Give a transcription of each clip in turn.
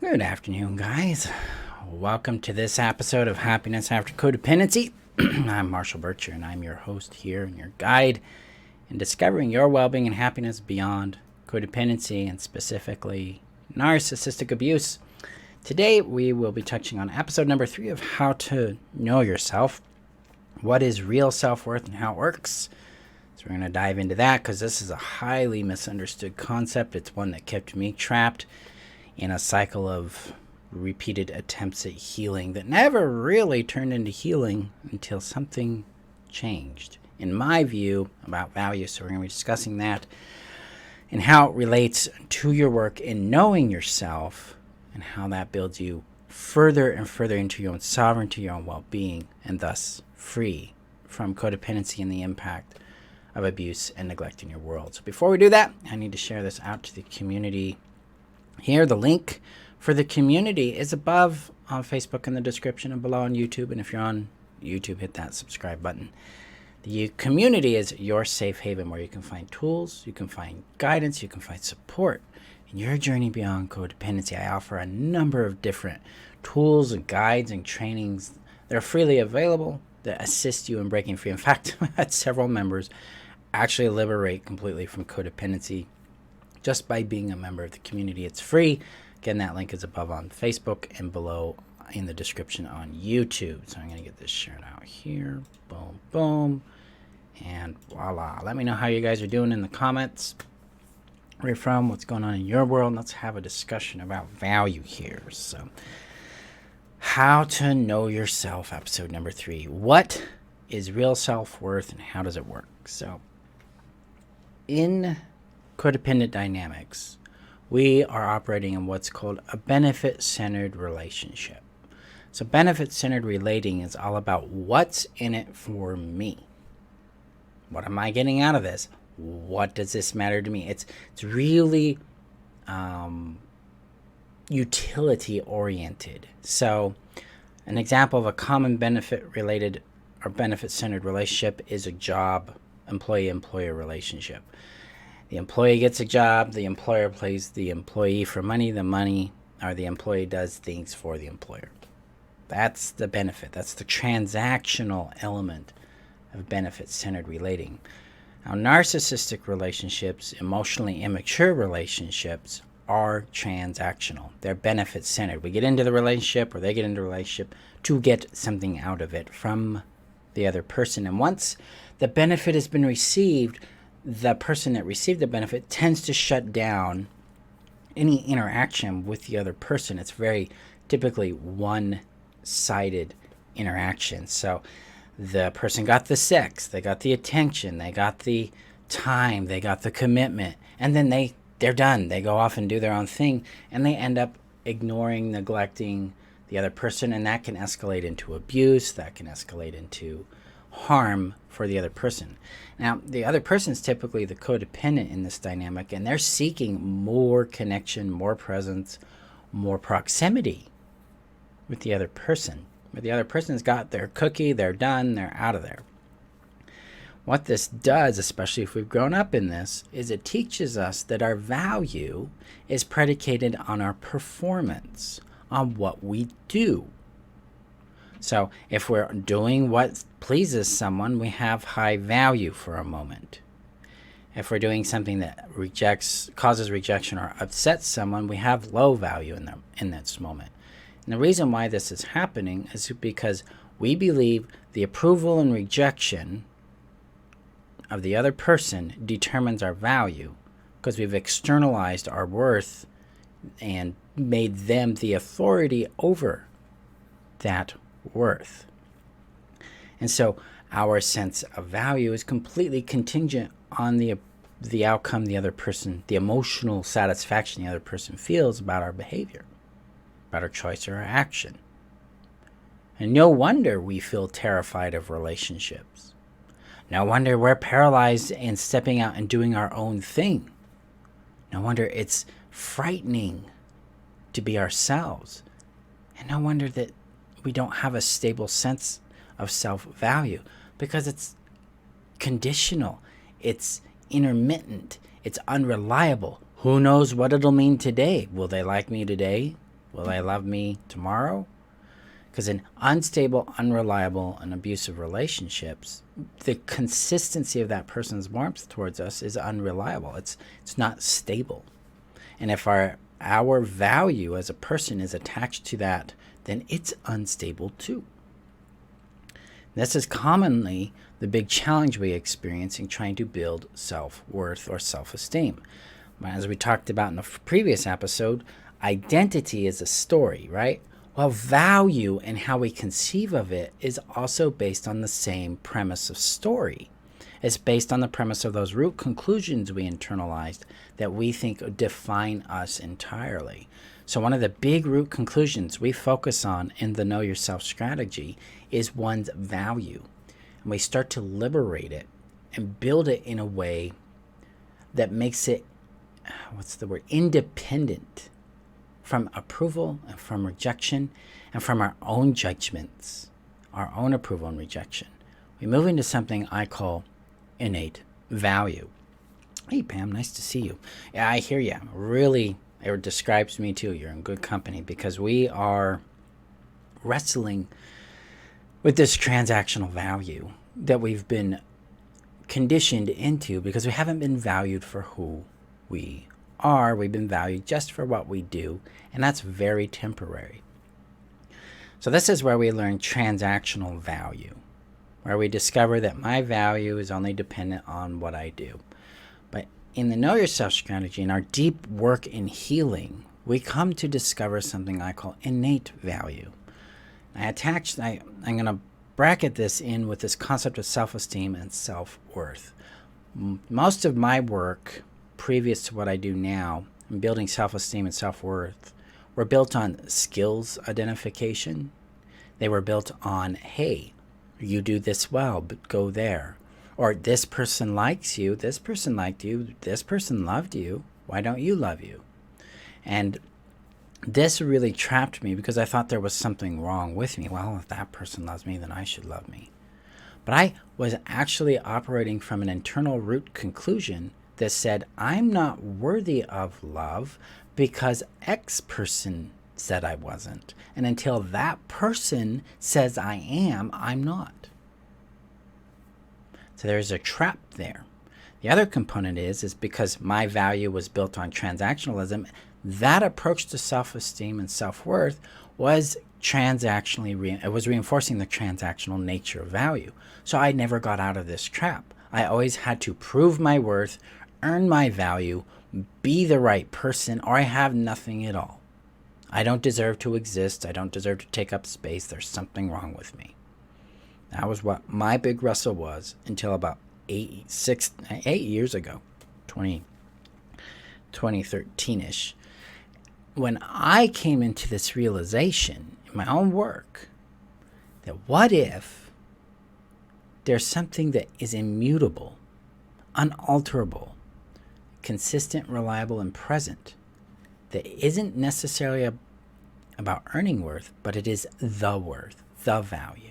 Good afternoon, guys. Welcome to this episode of Happiness After Codependency. I'm Marshall Bircher, and I'm your host here and your guide in discovering your well-being and happiness beyond codependency and specifically narcissistic abuse. Today, we will be touching on episode number 3 of How to Know Yourself, what is real self-worth and how it works. So we're going to dive into that because this is a highly misunderstood concept. It's one that kept me trapped in a cycle of repeated attempts at healing that never really turned into healing until something changed, in my view, about value. So we're going to be discussing that and how it relates to your work in knowing yourself and how that builds you further and further into your own sovereignty, your own well-being, and thus free from codependency and the impact of abuse and neglect in your world. So before we do that, I need to share this out to the community. Here, the link for the community is above on Facebook in the description and below on YouTube. And if you're on YouTube, hit that subscribe button. The community is your safe haven where you can find tools, you can find guidance, you can find support in your journey beyond codependency. I offer a number of different tools and guides and trainings that are freely available that assist you in breaking free. In fact, I had several members actually liberate completely from codependency just by being a member of the community. It's free. Again, that link is above on Facebook and below in the description on YouTube. So I'm going to get this shared out here. Boom, boom. And voila. Let me know how you guys are doing in the comments. Where you're from, what's going on in your world. Let's have a discussion about value here. So, how to know yourself, episode number 3. What is real self-worth and how does it work? So, in codependent dynamics, we are operating in what's called a benefit-centered relationship. So benefit-centered relating is all about what's in it for me. What am I getting out of this? What does this matter to me? It's really utility-oriented. So an example of a common benefit-related or benefit-centered relationship is a job employee-employer relationship. The employee gets a job, the employer pays the employee for money, the employee does things for the employer. That's the benefit. That's the transactional element of benefit-centered relating. Now, narcissistic relationships, emotionally immature relationships, are transactional. They're benefit-centered. We get into the relationship, or they get into the relationship, to get something out of it from the other person. And once the benefit has been received, the person that received the benefit tends to shut down any interaction with the other person. It's very typically one-sided interaction. So the person got the sex, they got the attention, they got the time, they got the commitment, and then they're done. They go off and do their own thing, and they end up ignoring, neglecting the other person, and that can escalate into abuse, that can escalate into harm for the other person. Now, the other person is typically the codependent in this dynamic, and they're seeking more connection, more presence, more proximity with the other person. But the other person's got their cookie, they're done, they're out of there. What this does, especially if we've grown up in this, is it teaches us that our value is predicated on our performance, on what we do. So if we're doing what pleases someone, we have high value for a moment. If we're doing something that causes rejection or upsets someone, we have low value in this moment. And the reason why this is happening is because we believe the approval and rejection of the other person determines our value, because we've externalized our worth and made them the authority over that worth. And so our sense of value is completely contingent on the outcome the other person, the emotional satisfaction the other person feels about our behavior, about our choice or our action. And no wonder we feel terrified of relationships. No wonder we're paralyzed in stepping out and doing our own thing. No wonder it's frightening to be ourselves. And no wonder that we don't have a stable sense of self-value, because it's conditional, it's intermittent, it's unreliable. Who knows what it'll mean today? Will they like me today? Will they love me tomorrow? Because in unstable, unreliable, and abusive relationships, the consistency of that person's warmth towards us is unreliable. It's not stable. And if our value as a person is attached to that, then it's unstable too. This is commonly the big challenge we experience in trying to build self-worth or self-esteem. As we talked about in the previous episode, identity is a story, right? Well, value and how we conceive of it is also based on the same premise of story. It's based on the premise of those root conclusions we internalized that we think define us entirely. So one of the big root conclusions we focus on in the Know Yourself strategy is one's value. And we start to liberate it and build it in a way that makes it, independent from approval and from rejection and from our own judgments, our own approval and rejection. We move into something I call innate value. Hey, Pam, nice to see you. Yeah, I hear you. Really, it describes me too. You're in good company because we are wrestling with this transactional value that we've been conditioned into because we haven't been valued for who we are. We've been valued just for what we do, and that's very temporary. So this is where we learn transactional value, where we discover that my value is only dependent on what I do. But in the Know Yourself strategy, in our deep work in healing, we come to discover something I call innate value. I'm going to bracket this in with this concept of self-esteem and self-worth. Most of my work previous to what I do now in building self-esteem and self-worth were built on skills identification. They were built on, hey, you do this well, but go there. Or this person likes you, this person liked you, this person loved you, why don't you love you? And this really trapped me because I thought there was something wrong with me. Well, if that person loves me, then I should love me. But I was actually operating from an internal root conclusion that said, I'm not worthy of love because X person said I wasn't. And until that person says I am, I'm not. So there's a trap there. The other component is because my value was built on transactionalism, that approach to self-esteem and self-worth was it was reinforcing the transactional nature of value. So I never got out of this trap. I always had to prove my worth, earn my value, be the right person, or I have nothing at all. I don't deserve to exist. I don't deserve to take up space. There's something wrong with me. That was what my big wrestle was until about 8 years ago, 2013-ish, when I came into this realization in my own work that what if there's something that is immutable, unalterable, consistent, reliable, and present that isn't necessarily about earning worth, but it is the worth, the value.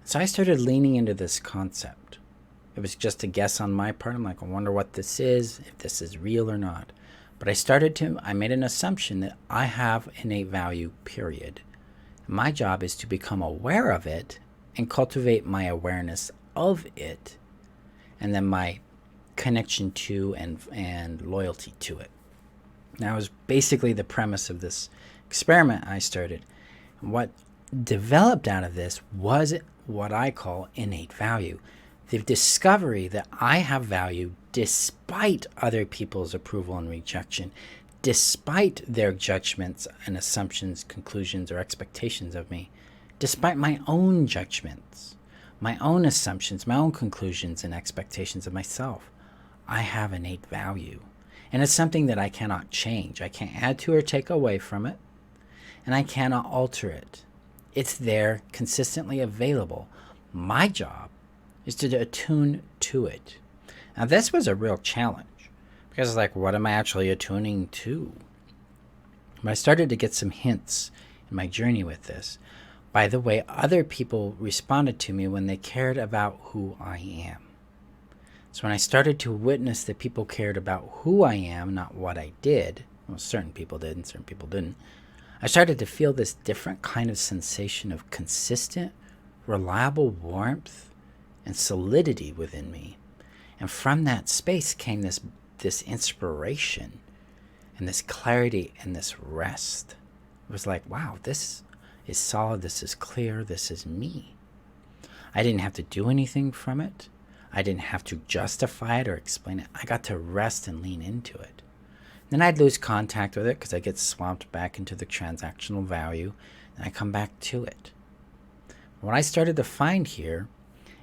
So I started leaning into this concept. It was just a guess on my part. I'm like, I wonder what this is, if this is real or not. But I made an assumption that I have innate value, period. My job is to become aware of it and cultivate my awareness of it, and then my connection to and loyalty to it. That was basically the premise of this experiment I started. What developed out of this was what I call innate value. The discovery that I have value despite other people's approval and rejection, despite their judgments and assumptions, conclusions, or expectations of me, despite my own judgments, my own assumptions, my own conclusions and expectations of myself. I have innate value. And it's something that I cannot change. I can't add to or take away from it, and I cannot alter it. It's there, consistently available. My job is to attune to it. Now, this was a real challenge because it's like, what am I actually attuning to? But I started to get some hints in my journey with this by the way other people responded to me when they cared about who I am. So when I started to witness that people cared about who I am, not what I did, Well, certain people did and certain people didn't. I started to feel this different kind of sensation of consistent, reliable warmth and solidity within me. And from that space came this inspiration and this clarity and this rest. It was like, wow, this is solid, this is clear, this is me. I didn't have to do anything from it. I didn't have to justify it or explain it. I got to rest and lean into it. Then I'd lose contact with it because I get swamped back into the transactional value, and I come back to it. What I started to find here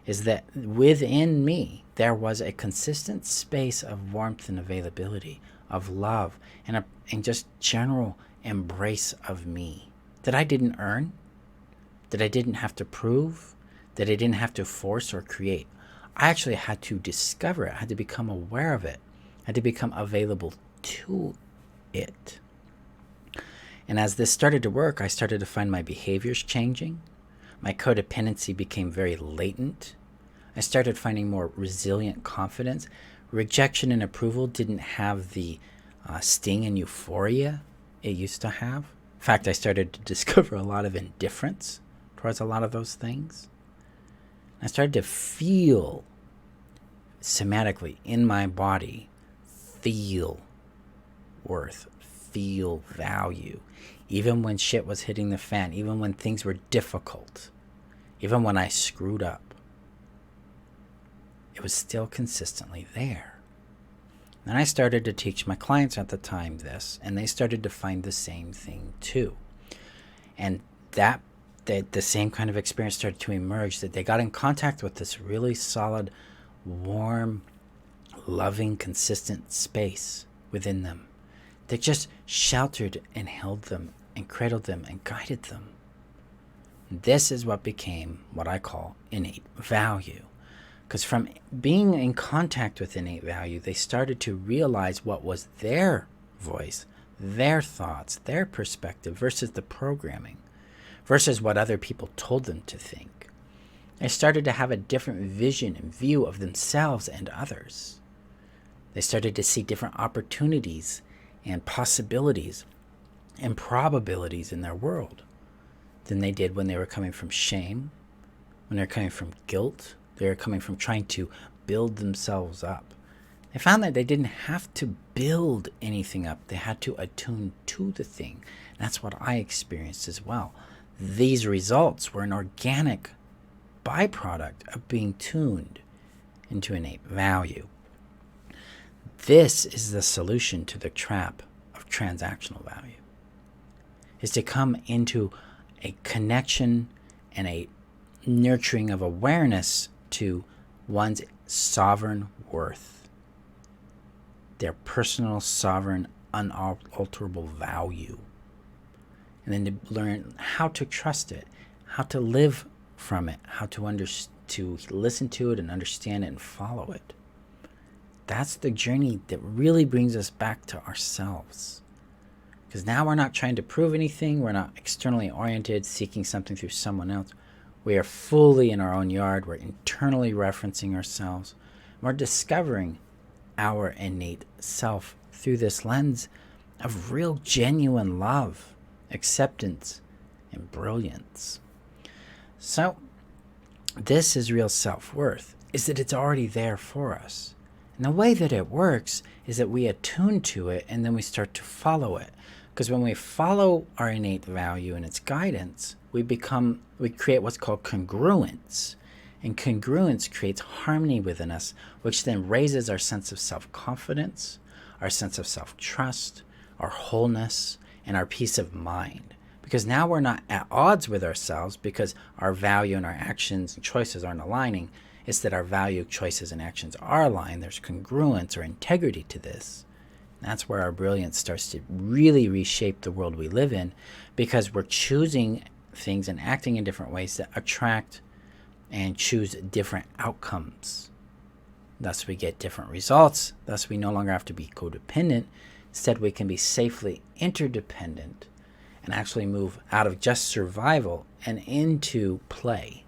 is that within me, there was a consistent space of warmth and availability, of love, and just general embrace of me that I didn't earn, that I didn't have to prove, that I didn't have to force or create. I actually had to discover it. I had to become aware of it. I had to become available to it. And as this started to work, I started to find my behaviors changing. My codependency became very latent. I started finding more resilient confidence. Rejection and approval didn't have the sting and euphoria it used to have. In fact, I started to discover a lot of indifference towards a lot of those things. I started to feel somatically in my body, feel worth, feel value, even when shit was hitting the fan, even when things were difficult, even when I screwed up. It was still consistently there. And I started to teach my clients at the time this, and they started to find the same thing too. And the same kind of experience started to emerge, that they got in contact with this really solid, warm, loving, consistent space within them that just sheltered and held them and cradled them and guided them. This is what became what I call innate value. Because from being in contact with innate value, they started to realize what was their voice, their thoughts, their perspective versus the programming, versus what other people told them to think. They started to have a different vision and view of themselves and others. They started to see different opportunities and possibilities and probabilities in their world than they did when they were coming from shame, when they were coming from guilt, they were coming from trying to build themselves up. They found that they didn't have to build anything up. They had to attune to the thing. And that's what I experienced as well. These results were an organic byproduct of being tuned into innate value. This is the solution to the trap of transactional value, is to come into a connection and a nurturing of awareness to one's sovereign worth, their personal, sovereign, unalterable value. And then to learn how to trust it, how to live from it, how to listen to it and understand it and follow it. That's the journey that really brings us back to ourselves. Because now we're not trying to prove anything. We're not externally oriented, seeking something through someone else. We are fully in our own yard. We're internally referencing ourselves. We're discovering our innate self through this lens of real, genuine love, acceptance, and brilliance. So, this is real self-worth, is that it's already there for us. And the way that it works is that we attune to it and then we start to follow it. Because when we follow our innate value and its guidance, we create what's called congruence. And congruence creates harmony within us, which then raises our sense of self-confidence, our sense of self-trust, our wholeness, and our peace of mind. Because now we're not at odds with ourselves because our value and our actions and choices aren't aligning. It's that our value, choices, and actions are aligned. There's congruence or integrity to this. That's where our brilliance starts to really reshape the world we live in, because we're choosing things and acting in different ways that attract and choose different outcomes. Thus, we get different results. Thus, we no longer have to be codependent. Instead, we can be safely interdependent and actually move out of just survival and into play,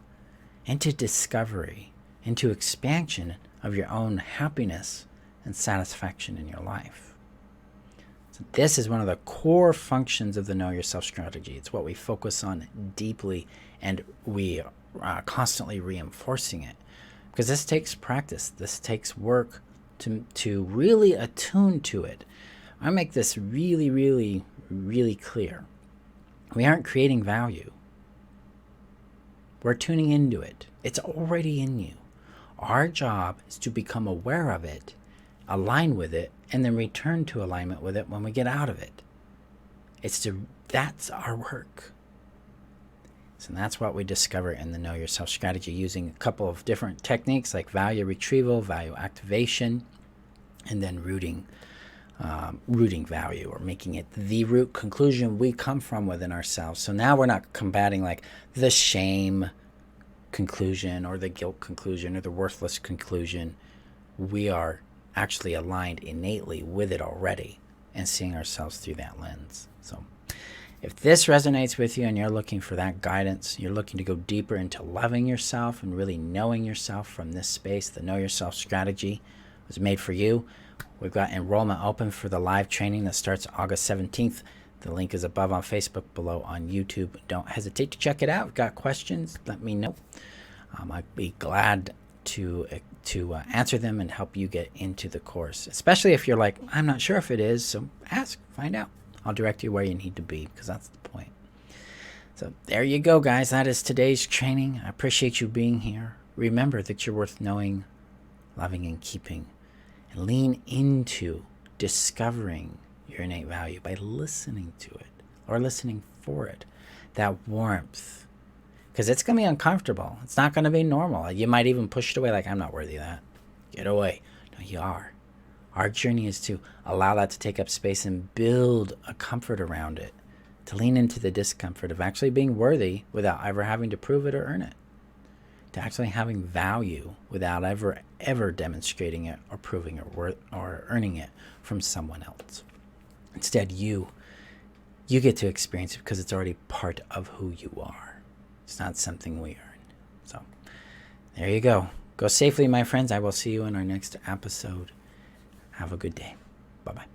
into discovery, into expansion of your own happiness and satisfaction in your life. So this is one of the core functions of the Know Yourself strategy. It's what we focus on deeply, and we are constantly reinforcing it, because this takes practice. This takes work to really attune to it. I make this really, really, really clear. We aren't creating value. We're tuning into it. It's already in you. Our job is to become aware of it, align with it, and then return to alignment with it when we get out of it. That's our work. So that's what we discover in the Know Yourself strategy, using a couple of different techniques like value retrieval, value activation, and then rooting value, or making it the root conclusion we come from within ourselves. So now we're not combating like the shame conclusion or the guilt conclusion or the worthless conclusion. We are actually aligned innately with it already and seeing ourselves through that lens. So if this resonates with you and you're looking for that guidance, you're looking to go deeper into loving yourself and really knowing yourself from this space, the Know Yourself strategy was made for you. We've got enrollment open for the live training that starts August 17th. The link is above on Facebook, below on YouTube. Don't hesitate to check it out. If you've got questions, let me know. I'd be glad to answer them and help you get into the course, especially if you're like, I'm not sure if it is. So ask, find out. I'll direct you where you need to be, because that's the point. So there you go, guys. That is today's training. I appreciate you being here. Remember that you're worth knowing, loving, and keeping. And lean into discovering your innate value by listening to it or listening for it. That warmth. Because it's going to be uncomfortable. It's not going to be normal. You might even push it away like, I'm not worthy of that. Get away. No, you are. Our journey is to allow that to take up space and build a comfort around it. To lean into the discomfort of actually being worthy without ever having to prove it or earn it. To actually having value without ever demonstrating it or proving it or earning it from someone else. Instead, you get to experience it because it's already part of who you are. It's not something we earn. So there you go. Go safely, my friends. I will see you in our next episode. Have a good day. Bye-bye.